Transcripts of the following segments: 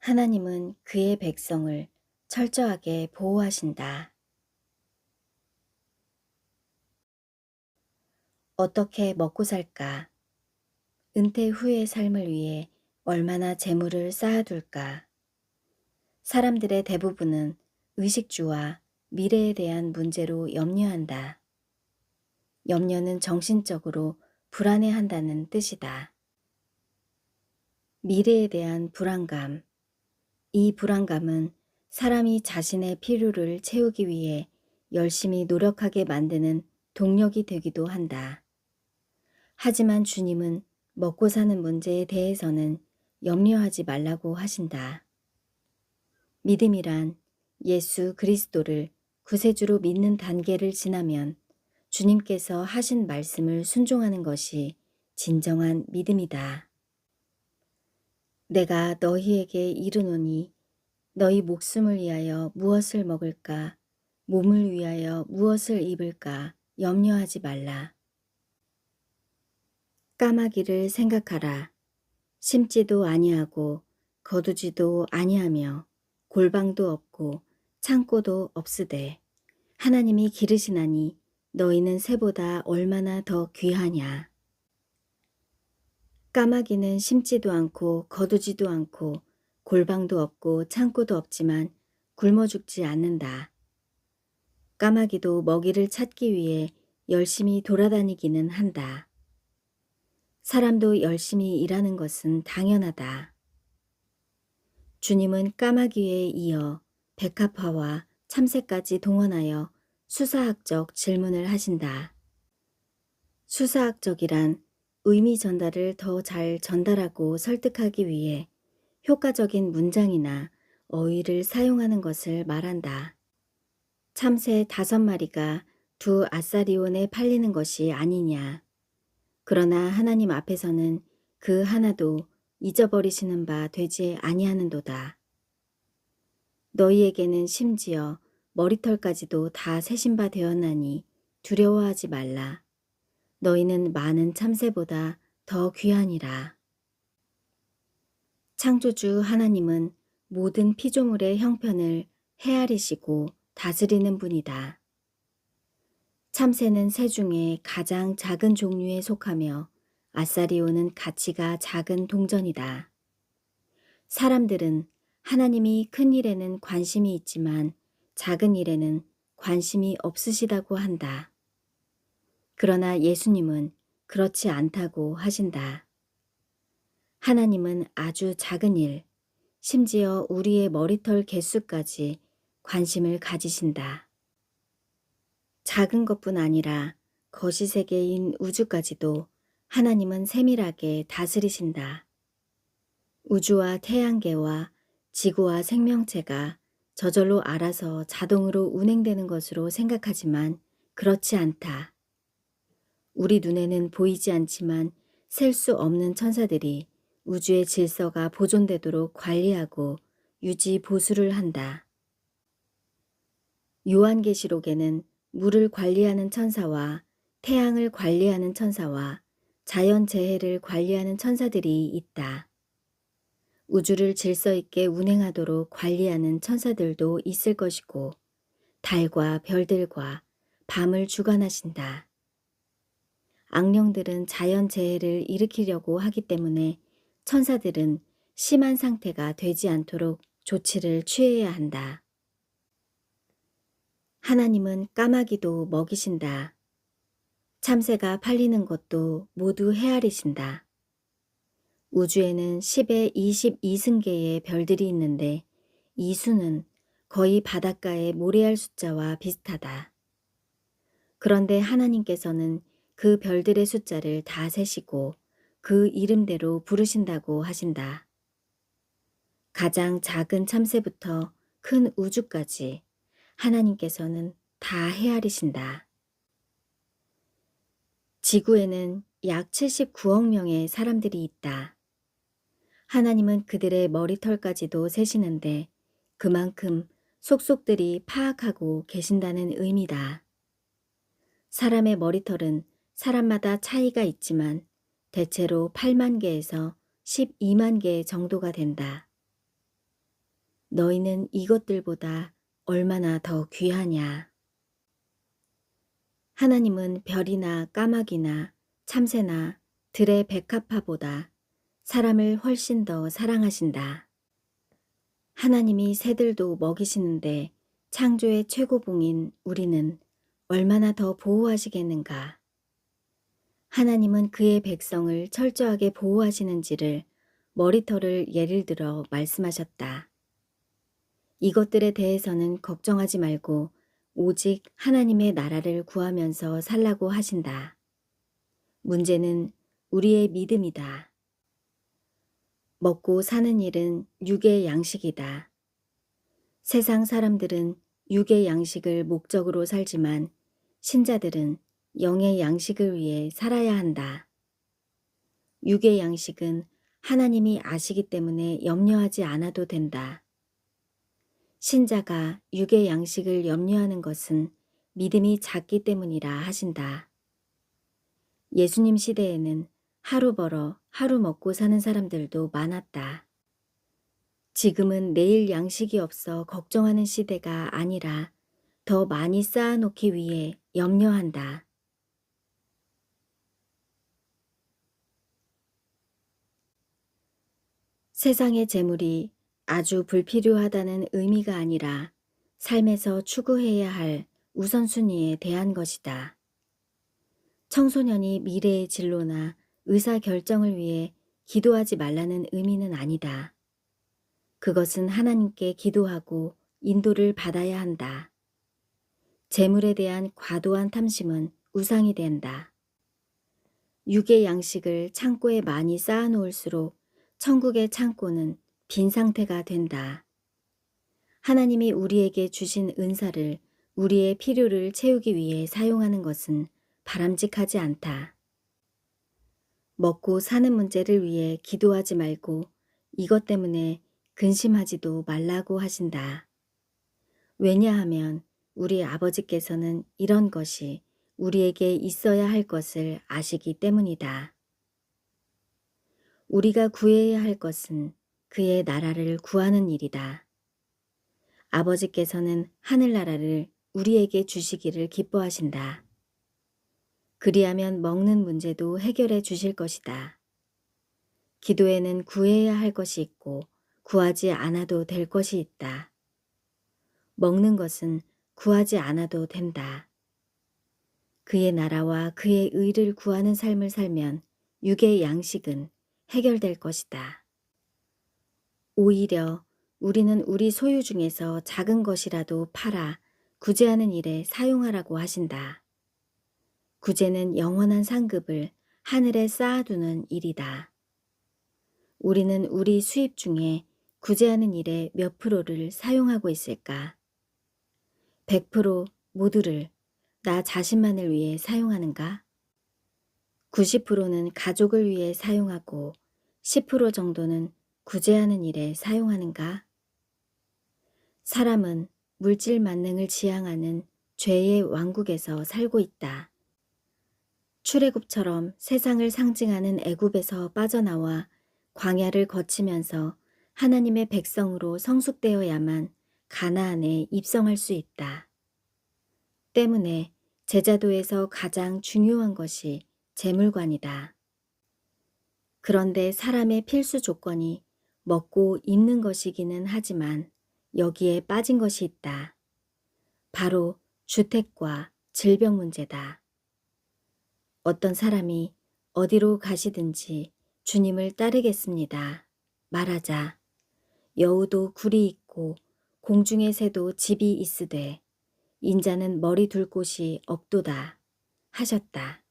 하나님은 그의 백성을 철저하게 보호하신다. 어떻게 먹고 살까? 은퇴 후의 삶을 위해 얼마나 재물을 쌓아둘까? 사람들의 대부분은 의식주와 미래에 대한 문제로 염려한다. 염려는 정신적으로 불안해한다는 뜻이다. 미래에 대한 불안감. 이 불안감은 사람이 자신의 필요를 채우기 위해 열심히 노력하게 만드는 동력이 되기도 한다. 하지만 주님은 먹고 사는 문제에 대해서는 염려하지 말라고 하신다. 믿음이란 예수 그리스도를 구세주로 믿는 단계를 지나면 주님께서 하신 말씀을 순종하는 것이 진정한 믿음이다. 내가 너희에게 이르노니 너희 목숨을 위하여 무엇을 먹을까, 몸을 위하여 무엇을 입을까 염려하지 말라. 까마귀를 생각하라. 심지도 아니하고 거두지도 아니하며 골방도 없고 창고도 없으되 하나님이 기르시나니 너희는 새보다 얼마나 더 귀하냐. 까마귀는 심지도 않고 거두지도 않고 골방도 없고 창고도 없지만 굶어 죽지 않는다. 까마귀도 먹이를 찾기 위해 열심히 돌아다니기는 한다. 사람도 열심히 일하는 것은 당연하다. 주님은 까마귀에 이어 백합화와 참새까지 동원하여 수사학적 질문을 하신다. 수사학적이란 의미 전달을 더 잘 전달하고 설득하기 위해 효과적인 문장이나 어휘를 사용하는 것을 말한다. 참새 5마리가 두 아사리온에 팔리는 것이 아니냐. 그러나 하나님 앞에서는 그 하나도 잊어버리시는 바 되지 아니하는도다. 너희에게는 심지어 머리털까지도 다 세신 바 되었나니 두려워하지 말라. 너희는 많은 참새보다 더 귀하니라. 창조주 하나님은 모든 피조물의 형편을 헤아리시고 다스리는 분이다. 참새는 새 중에 가장 작은 종류에 속하며 아사리오는 가치가 작은 동전이다. 사람들은 하나님이 큰 일에는 관심이 있지만 작은 일에는 관심이 없으시다고 한다. 그러나 예수님은 그렇지 않다고 하신다. 하나님은 아주 작은 일, 심지어 우리의 머리털 개수까지 관심을 가지신다. 작은 것뿐 아니라 거시세계인 우주까지도 하나님은 세밀하게 다스리신다. 우주와 태양계와 지구와 생명체가 저절로 알아서 자동으로 운행되는 것으로 생각하지만 그렇지 않다. 우리 눈에는 보이지 않지만 셀 수 없는 천사들이 우주의 질서가 보존되도록 관리하고 유지 보수를 한다. 요한계시록에는 물을 관리하는 천사와 태양을 관리하는 천사와 자연재해를 관리하는 천사들이 있다. 우주를 질서 있게 운행하도록 관리하는 천사들도 있을 것이고 달과 별들과 밤을 주관하신다. 악령들은 자연재해를 일으키려고 하기 때문에 천사들은 심한 상태가 되지 않도록 조치를 취해야 한다. 하나님은 까마귀도 먹이신다. 참새가 팔리는 것도 모두 헤아리신다. 우주에는 10의 22승계의 별들이 있는데 이 수는 거의 바닷가의 모래알 숫자와 비슷하다. 그런데 하나님께서는 그 별들의 숫자를 다 세시고 그 이름대로 부르신다고 하신다. 가장 작은 참새부터 큰 우주까지 하나님께서는 다 헤아리신다. 지구에는 약 79억 명의 사람들이 있다. 하나님은 그들의 머리털까지도 세시는데 그만큼 속속들이 파악하고 계신다는 의미다. 사람의 머리털은 사람마다 차이가 있지만 대체로 8만 개에서 12만 개 정도가 된다. 너희는 이것들보다 얼마나 더 귀하냐. 하나님은 별이나 까마귀나 참새나 들의 백합화보다 사람을 훨씬 더 사랑하신다. 하나님이 새들도 먹이시는데 창조의 최고봉인 우리는 얼마나 더 보호하시겠는가. 하나님은 그의 백성을 철저하게 보호하시는지를 머리털을 예를 들어 말씀하셨다. 이것들에 대해서는 걱정하지 말고 오직 하나님의 나라를 구하면서 살라고 하신다. 문제는 우리의 믿음이다. 먹고 사는 일은 육의 양식이다. 세상 사람들은 육의 양식을 목적으로 살지만 신자들은 영의 양식을 위해 살아야 한다. 육의 양식은 하나님이 아시기 때문에 염려하지 않아도 된다. 신자가 육의 양식을 염려하는 것은 믿음이 작기 때문이라 하신다. 예수님 시대에는 하루 벌어 하루 먹고 사는 사람들도 많았다. 지금은 내일 양식이 없어 걱정하는 시대가 아니라 더 많이 쌓아놓기 위해 염려한다. 세상의 재물이 아주 불필요하다는 의미가 아니라 삶에서 추구해야 할 우선순위에 대한 것이다. 청소년이 미래의 진로나 의사 결정을 위해 기도하지 말라는 의미는 아니다. 그것은 하나님께 기도하고 인도를 받아야 한다. 재물에 대한 과도한 탐심은 우상이 된다. 육의 양식을 창고에 많이 쌓아놓을수록 천국의 창고는 빈 상태가 된다. 하나님이 우리에게 주신 은사를 우리의 필요를 채우기 위해 사용하는 것은 바람직하지 않다. 먹고 사는 문제를 위해 기도하지 말고 이것 때문에 근심하지도 말라고 하신다. 왜냐하면 우리 아버지께서는 이런 것이 우리에게 있어야 할 것을 아시기 때문이다. 우리가 구해야 할 것은 그의 나라를 구하는 일이다. 아버지께서는 하늘나라를 우리에게 주시기를 기뻐하신다. 그리하면 먹는 문제도 해결해 주실 것이다. 기도에는 구해야 할 것이 있고 구하지 않아도 될 것이 있다. 먹는 것은 구하지 않아도 된다. 그의 나라와 그의 의를 구하는 삶을 살면 육의 양식은 해결될 것이다. 오히려 우리는 우리 소유 중에서 작은 것이라도 팔아 구제하는 일에 사용하라고 하신다. 구제는 영원한 상급을 하늘에 쌓아두는 일이다. 우리는 우리 수입 중에 구제하는 일에 몇 프로를 사용하고 있을까? 100% 모두를 나 자신만을 위해 사용하는가? 90%는 가족을 위해 사용하고 10% 정도는 구제하는 일에 사용하는가? 사람은 물질 만능을 지향하는 죄의 왕국에서 살고 있다. 출애굽처럼 세상을 상징하는 애굽에서 빠져나와 광야를 거치면서 하나님의 백성으로 성숙되어야만 가나안에 입성할 수 있다. 때문에 제자도에서 가장 중요한 것이 재물관이다. 그런데 사람의 필수 조건이 먹고 입는 것이기는 하지만 여기에 빠진 것이 있다. 바로 주택과 질병 문제다. 어떤 사람이 어디로 가시든지 주님을 따르겠습니다. 말하자 여우도 굴이 있고 공중의 새도 집이 있으되 인자는 머리 둘 곳이 없도다 하셨다.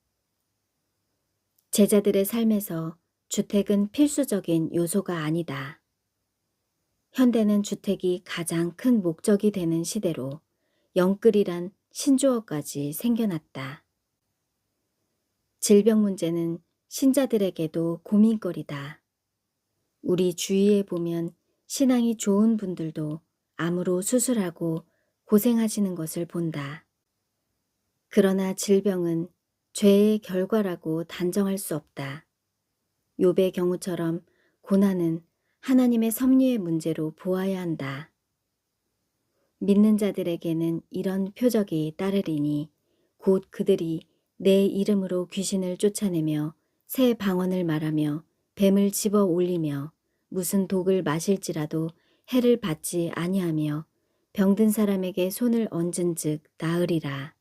제자들의 삶에서 주택은 필수적인 요소가 아니다. 현대는 주택이 가장 큰 목적이 되는 시대로 영끌이란 신조어까지 생겨났다. 질병 문제는 신자들에게도 고민거리다. 우리 주위에 보면 신앙이 좋은 분들도 암으로 수술하고 고생하시는 것을 본다. 그러나 질병은 죄의 결과라고 단정할 수 없다. 욥의 경우처럼 고난은 하나님의 섭리의 문제로 보아야 한다. 믿는 자들에게는 이런 표적이 따르리니 곧 그들이 내 이름으로 귀신을 쫓아내며 새 방언을 말하며 뱀을 집어 올리며 무슨 독을 마실지라도 해를 받지 아니하며 병든 사람에게 손을 얹은즉 나으리라.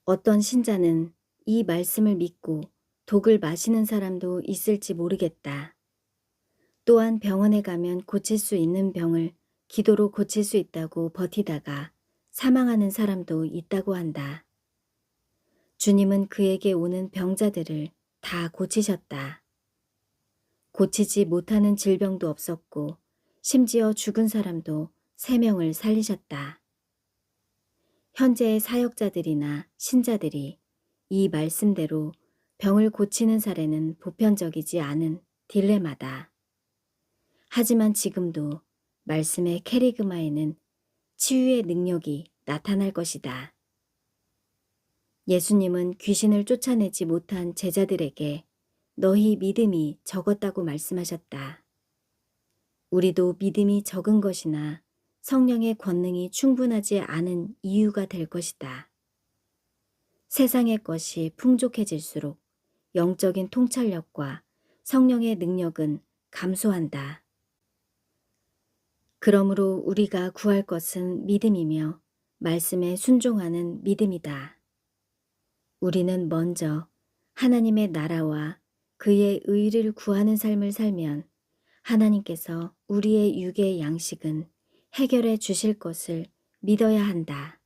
어떤 신자는 이 말씀을 믿고 독을 마시는 사람도 있을지 모르겠다. 또한 병원에 가면 고칠 수 있는 병을 기도로 고칠 수 있다고 버티다가 사망하는 사람도 있다고 한다. 주님은 그에게 오는 병자들을 다 고치셨다. 고치지 못하는 질병도 없었고 심지어 죽은 사람도 3명을 살리셨다. 현재의 사역자들이나 신자들이 이 말씀대로 병을 고치는 사례는 보편적이지 않은 딜레마다. 하지만 지금도 말씀의 캐리그마에는 치유의 능력이 나타날 것이다. 예수님은 귀신을 쫓아내지 못한 제자들에게 너희 믿음이 적었다고 말씀하셨다. 우리도 믿음이 적은 것이나 성령의 권능이 충분하지 않은 이유가 될 것이다. 세상의 것이 풍족해질수록 영적인 통찰력과 성령의 능력은 감소한다. 그러므로 우리가 구할 것은 믿음이며 말씀에 순종하는 믿음이다. 우리는 먼저 하나님의 나라와 그의 의를 구하는 삶을 살면 하나님께서 우리의 육의 양식은 해결해 주실 것을 믿어야 한다.